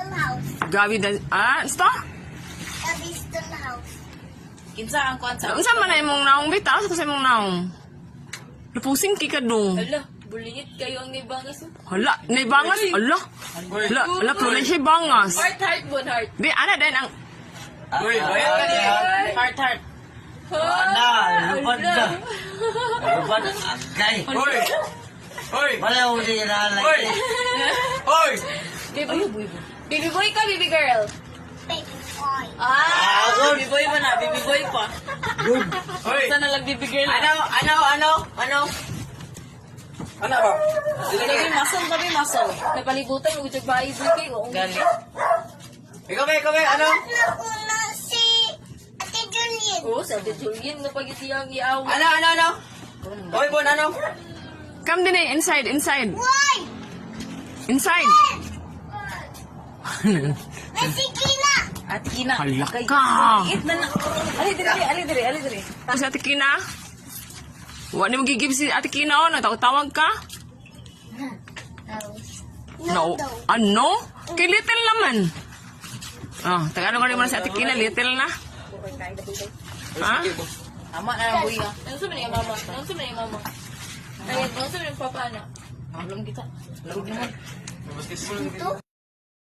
Dollhouse. Gabi da... Sto? Gabby's Dollhouse. Kinsa ang kuan sa... Unsa man na imong naong bitaw? Sa imong naong? Napusing ki ka dong. Hala, buliit kayo ang ibangas. Hala, nay bangas. Hala, kulay siya bangas. Heart, bon, heart. Di, ana din ang... Uy, bayad ka niya. Heart, heart. Wala, lupad ka. Lupad, agay. Uy! Uy! Wala ko din nalalagay. Uy! Uy! Baby boy ka, baby girl. Baby boy. Baby boy ba na? Baby boy pa. Uy! Sana lang baby girl. Ano ba? Sabi masal. Napalibutan, ujag ba iboy kayo? Gali. Ikaw ba? Ano? Ako na si Ate Julian. Oo, sa Ate Julian na pagitiyang iaw. Ano? Uy, Bon, ano? Come din eh, inside. Why? Inside. Nasi Kina. Ate Kina. Hala Kay- ka. Liit na na. Ali dire. Si Ate Kina? Wala mo gigib si Ate Kina o, natawag ka? No. Ano? Kay little naman. Tagalog naman si Ate Kina, little na. Ha? Ama na ang buya. Ano sabi niya mama? Ayun, ano sabi ng papa na? Alam kita. Laro naman. Ito.